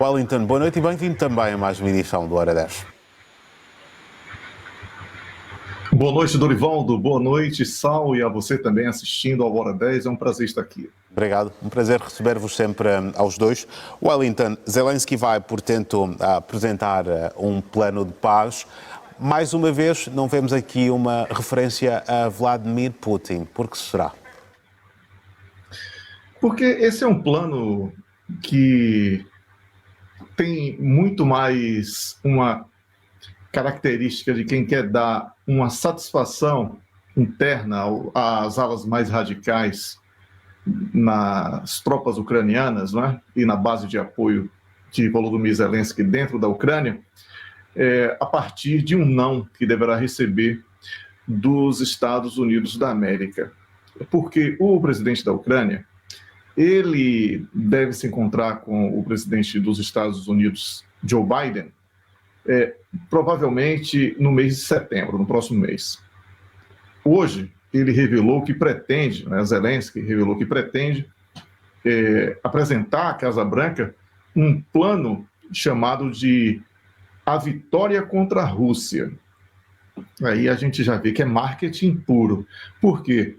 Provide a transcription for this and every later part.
Wellington, boa noite e bem-vindo também a mais uma edição do Hora 10. Boa noite, Dorivaldo. Boa noite, Sal, e a você também assistindo ao Hora 10. É um prazer estar aqui. Obrigado. Um prazer receber-vos sempre aos dois. Wellington, Zelensky vai, portanto, apresentar um plano de paz. Mais uma vez, não vemos aqui uma referência a Vladimir Putin. Por que será? Porque esse é um plano que tem muito mais uma característica de quem quer dar uma satisfação interna às alas mais radicais nas tropas ucranianas, não é? E na base de apoio de Volodymyr Zelensky dentro da Ucrânia, a partir de um não que deverá receber dos Estados Unidos da América. Porque o presidente da Ucrânia, ele deve se encontrar com o presidente dos Estados Unidos, Joe Biden, provavelmente no mês de setembro, no próximo mês. Hoje, ele revelou que pretende, Zelensky revelou que pretende apresentar à Casa Branca um plano chamado de A Vitória contra a Rússia. Aí a gente já vê que é marketing puro. Por quê?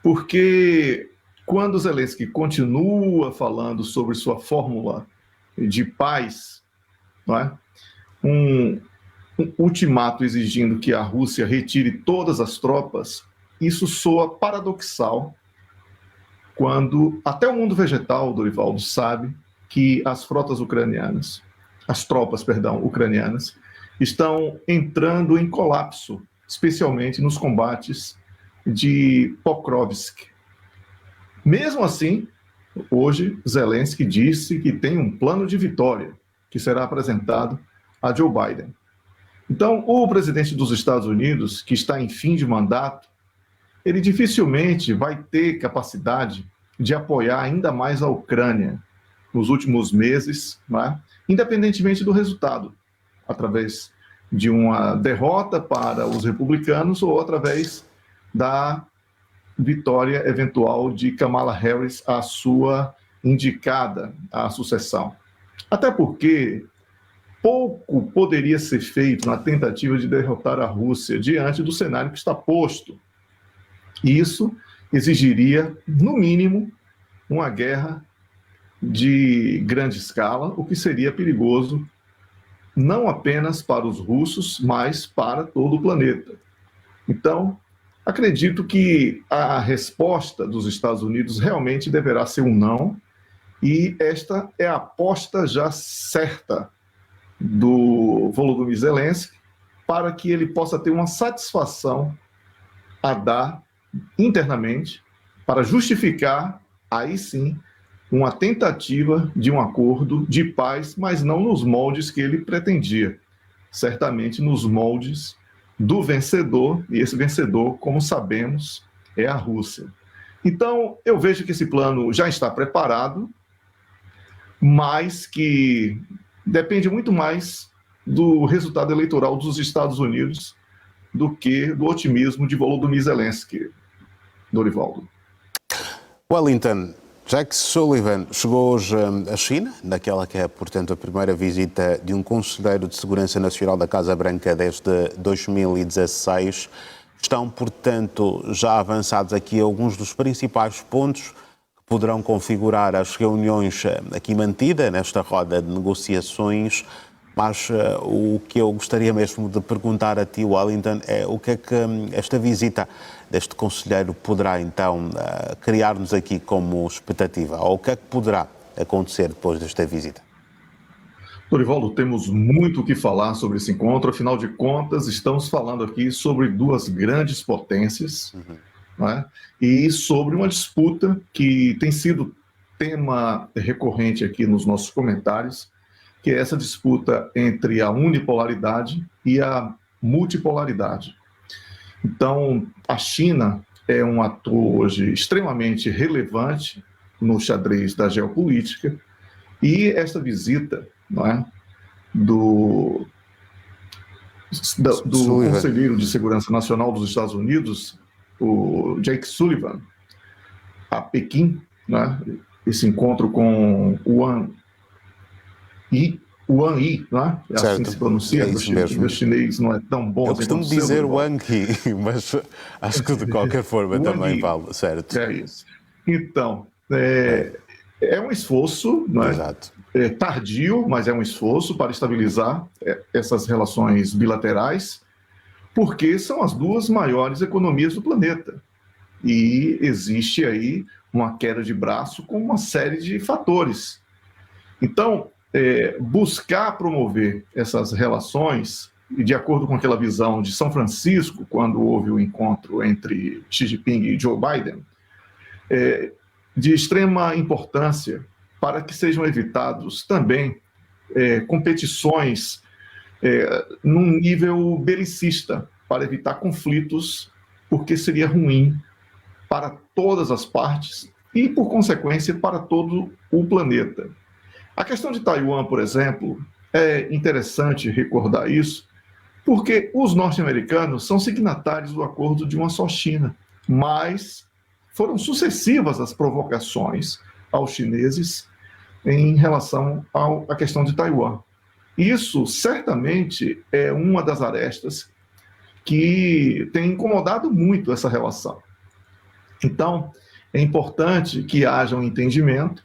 Porque quando Zelensky continua falando sobre sua fórmula de paz, não é? um ultimato exigindo que a Rússia retire todas as tropas, isso soa paradoxal quando até o mundo vegetal, Dorivaldo, sabe que as tropas ucranianas estão entrando em colapso, especialmente nos combates de Pokrovsk. Mesmo assim, hoje Zelensky disse que tem um plano de vitória que será apresentado a Joe Biden. Então, o presidente dos Estados Unidos, que está em fim de mandato, ele dificilmente vai ter capacidade de apoiar ainda mais a Ucrânia nos últimos meses, né? Independentemente do resultado, através de uma derrota para os republicanos ou através da vitória eventual de Kamala Harris, a sua indicada à sucessão. Até porque pouco poderia ser feito na tentativa de derrotar a Rússia diante do cenário que está posto. E isso exigiria, no mínimo, uma guerra de grande escala, o que seria perigoso não apenas para os russos, mas para todo o planeta. Então, acredito que a resposta dos Estados Unidos realmente deverá ser um não, e esta é a aposta já certa do Volodymyr Zelensky para que ele possa ter uma satisfação a dar internamente para justificar, aí sim, uma tentativa de um acordo de paz, mas não nos moldes que ele pretendia, certamente nos moldes do vencedor, e esse vencedor, como sabemos, é a Rússia. Então, eu vejo que esse plano já está preparado, mas que depende muito mais do resultado eleitoral dos Estados Unidos do que do otimismo de Volodymyr Zelensky, Dorivaldo. Wellington, Jake Sullivan chegou hoje à China, naquela que é, portanto, a primeira visita de um conselheiro de Segurança Nacional da Casa Branca desde 2016. Estão, portanto, já avançados aqui alguns dos principais pontos que poderão configurar as reuniões aqui mantidas nesta roda de negociações. Mas o que eu gostaria mesmo de perguntar a ti, Wellington, é o que é que esta visita deste conselheiro poderá então criar-nos aqui como expectativa? Ou o que é que poderá acontecer depois desta visita? Dorivaldo, temos muito o que falar sobre esse encontro, afinal de contas, estamos falando aqui sobre duas grandes potências, né? E sobre uma disputa que tem sido tema recorrente aqui nos nossos comentários, que é essa disputa entre a unipolaridade e a multipolaridade. Então, a China é um ator hoje extremamente relevante no xadrez da geopolítica, e esta visita, não é, do Conselheiro de Segurança Nacional dos Estados Unidos, o Jake Sullivan, a Pequim, né, esse encontro com Wang Wang Yi, não é? É assim que se pronuncia, é isso mesmo. meu chinês não é tão bom. Eu costumo dizer Wang Yi, mas acho que de qualquer forma também vale, certo? É isso. Então, é um esforço, não é? Exato. Tardio, mas é um esforço para estabilizar essas relações bilaterais, porque são as duas maiores economias do planeta. E existe aí uma queda de braço com uma série de fatores. Então, buscar promover essas relações, e de acordo com aquela visão de São Francisco, quando houve o encontro entre Xi Jinping e Joe Biden, de extrema importância para que sejam evitados também competições num nível belicista, para evitar conflitos, porque seria ruim para todas as partes e, por consequência, para todo o planeta. A questão de Taiwan, por exemplo, é interessante recordar isso, porque os norte-americanos são signatários do Acordo de uma só China, mas foram sucessivas as provocações aos chineses em relação à questão de Taiwan. Isso, certamente, é uma das arestas que tem incomodado muito essa relação. Então, é importante que haja um entendimento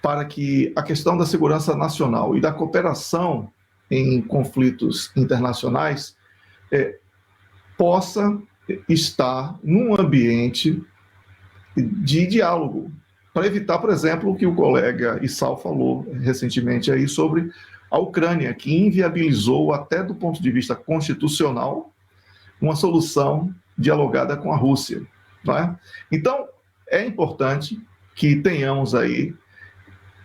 para que a questão da segurança nacional e da cooperação em conflitos internacionais possa estar num ambiente de diálogo, para evitar, por exemplo, o que o colega Issal falou recentemente aí sobre a Ucrânia, que inviabilizou, até do ponto de vista constitucional, uma solução dialogada com a Rússia. Não é? Então, é importante que tenhamos aí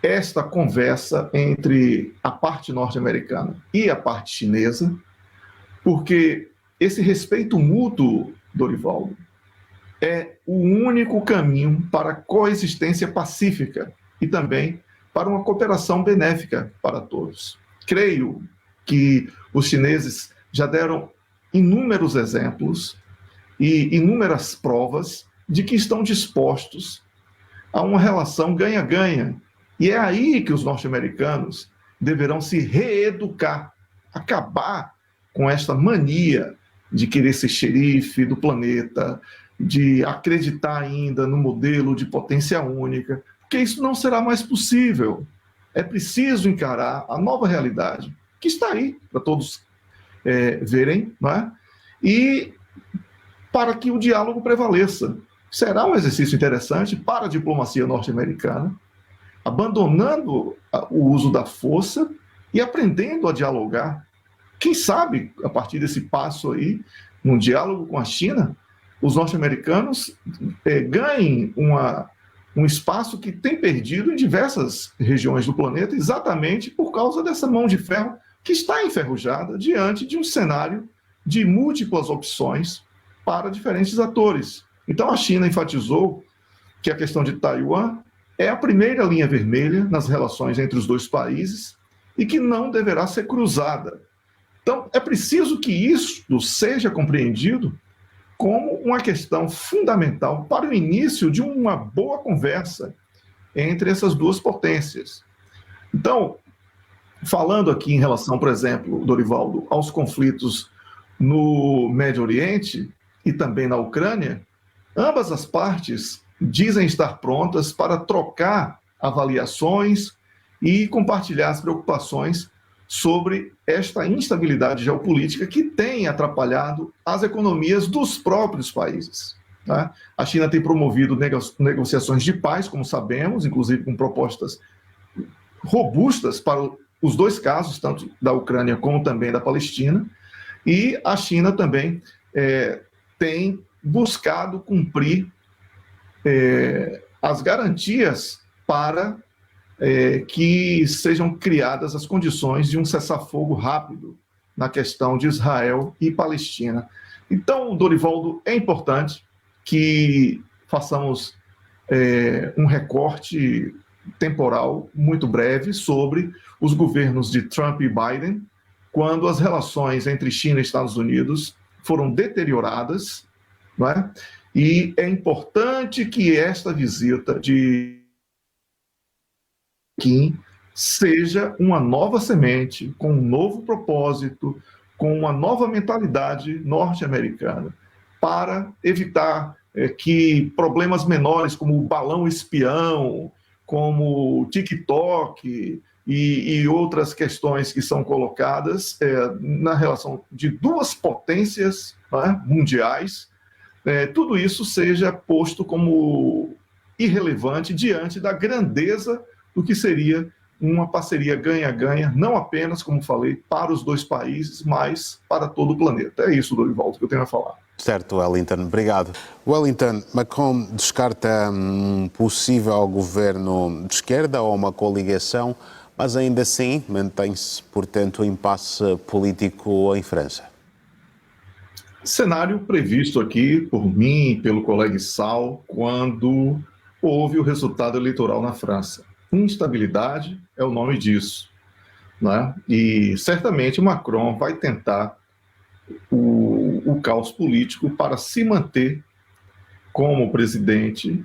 esta conversa entre a parte norte-americana e a parte chinesa, porque esse respeito mútuo, Dorivaldo, é o único caminho para a coexistência pacífica e também para uma cooperação benéfica para todos. Creio que os chineses já deram inúmeros exemplos e inúmeras provas de que estão dispostos a uma relação ganha-ganha. E é aí que os norte-americanos deverão se reeducar, acabar com esta mania de querer ser xerife do planeta, de acreditar ainda no modelo de potência única, porque isso não será mais possível. É preciso encarar a nova realidade, que está aí para todos verem, não é? E para que o diálogo prevaleça. Será um exercício interessante para a diplomacia norte-americana, abandonando o uso da força e aprendendo a dialogar. Quem sabe, a partir desse passo aí, num diálogo com a China, os norte-americanos ganhem um espaço que tem perdido em diversas regiões do planeta, exatamente por causa dessa mão de ferro que está enferrujada diante de um cenário de múltiplas opções para diferentes atores. Então, a China enfatizou que a questão de Taiwan é a primeira linha vermelha nas relações entre os dois países e que não deverá ser cruzada. Então, é preciso que isso seja compreendido como uma questão fundamental para o início de uma boa conversa entre essas duas potências. Então, falando aqui em relação, por exemplo, Dorivaldo, aos conflitos no Médio Oriente e também na Ucrânia, ambas as partes dizem estar prontas para trocar avaliações e compartilhar as preocupações sobre esta instabilidade geopolítica que tem atrapalhado as economias dos próprios países. Tá? A China tem promovido negociações de paz, como sabemos, inclusive com propostas robustas para os dois casos, tanto da Ucrânia como também da Palestina, e a China também tem buscado cumprir as garantias para que sejam criadas as condições de um cessar-fogo rápido na questão de Israel e Palestina. Então, Dorivaldo, é importante que façamos um recorte temporal muito breve sobre os governos de Trump e Biden, quando as relações entre China e Estados Unidos foram deterioradas, não é? E é importante que esta visita de Kim seja uma nova semente, com um novo propósito, com uma nova mentalidade norte-americana, para evitar que problemas menores como o balão espião, como o TikTok e outras questões que são colocadas na relação de duas potências, né, mundiais, tudo isso seja posto como irrelevante diante da grandeza do que seria uma parceria ganha-ganha, não apenas, como falei, para os dois países, mas para todo o planeta. É isso, Dorivaldo, que eu tenho a falar. Certo, Wellington, obrigado. Wellington, Macron descarta um possível governo de esquerda ou uma coligação, mas ainda assim mantém-se, portanto, o impasse político em França. Cenário previsto aqui por mim e pelo colega Sal quando houve o resultado eleitoral na França. Instabilidade é o nome disso, né? E certamente Macron vai tentar o caos político para se manter como presidente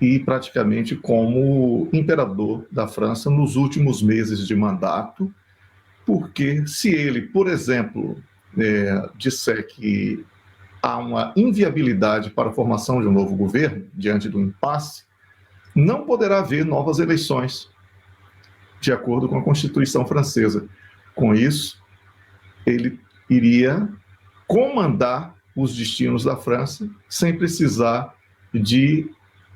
e praticamente como imperador da França nos últimos meses de mandato, porque se ele, por exemplo, disser que há uma inviabilidade para a formação de um novo governo, diante do impasse, não poderá haver novas eleições, de acordo com a Constituição francesa. Com isso, ele iria comandar os destinos da França sem precisar de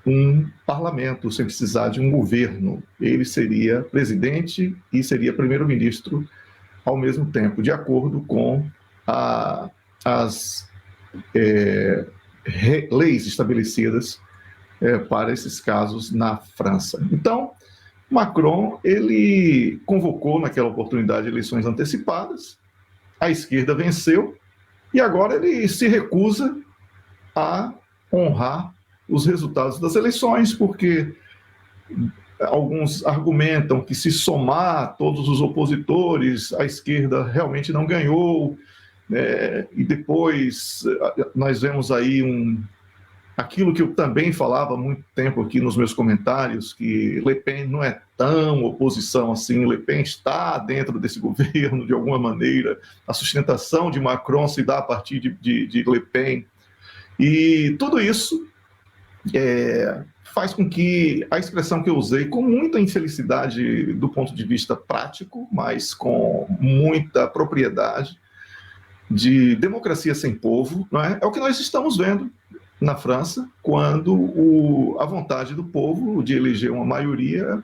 um parlamento, sem precisar de um governo. Ele seria presidente e seria primeiro-ministro ao mesmo tempo, de acordo com as leis estabelecidas para esses casos na França. Então, Macron, ele convocou naquela oportunidade eleições antecipadas, a esquerda venceu, e agora ele se recusa a honrar os resultados das eleições, porque alguns argumentam que se somar todos os opositores, a esquerda realmente não ganhou, e depois nós vemos aí aquilo que eu também falava há muito tempo aqui nos meus comentários, que Le Pen não é tão oposição assim, Le Pen está dentro desse governo de alguma maneira, a sustentação de Macron se dá a partir de Le Pen, e tudo isso faz com que a expressão que eu usei, com muita infelicidade do ponto de vista prático, mas com muita propriedade, de democracia sem povo, não é? É o que nós estamos vendo na França, quando a vontade do povo de eleger uma maioria,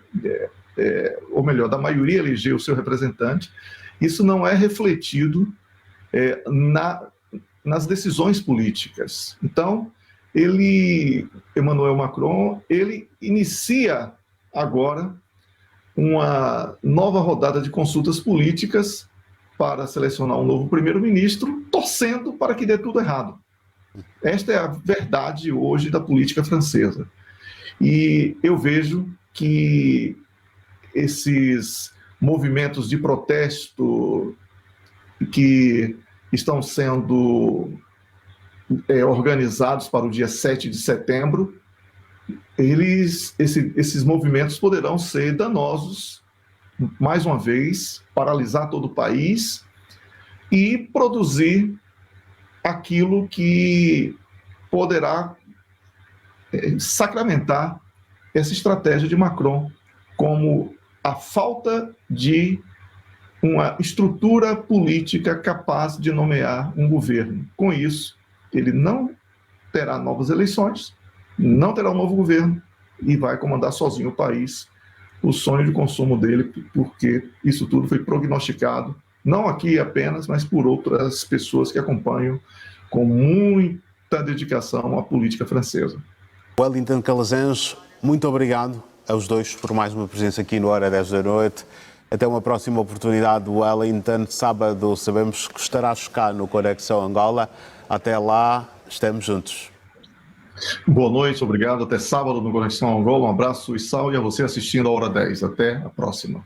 ou melhor, da maioria eleger o seu representante, isso não é refletido nas decisões políticas. Então, Emmanuel Macron, ele inicia agora uma nova rodada de consultas políticas para selecionar um novo primeiro-ministro, torcendo para que dê tudo errado. Esta é a verdade hoje da política francesa. E eu vejo que esses movimentos de protesto que estão sendo organizados para o dia 7 de setembro, esses movimentos poderão ser danosos, mais uma vez, paralisar todo o país e produzir aquilo que poderá sacramentar essa estratégia de Macron como a falta de uma estrutura política capaz de nomear um governo. Com isso, ele não terá novas eleições, não terá um novo governo e vai comandar sozinho o país, o sonho de consumo dele, porque isso tudo foi prognosticado, não aqui apenas, mas por outras pessoas que acompanham com muita dedicação a política francesa. Wellington Calazans, muito obrigado aos dois por mais uma presença aqui no Hora 10 da noite. Até uma próxima oportunidade, Wellington. Sábado sabemos que estarás cá no Conexão Angola. Até lá, estamos juntos. Boa noite, obrigado. Até sábado no Conexão Angola. Um abraço, Issal, e a você assistindo a Hora 10. Até a próxima.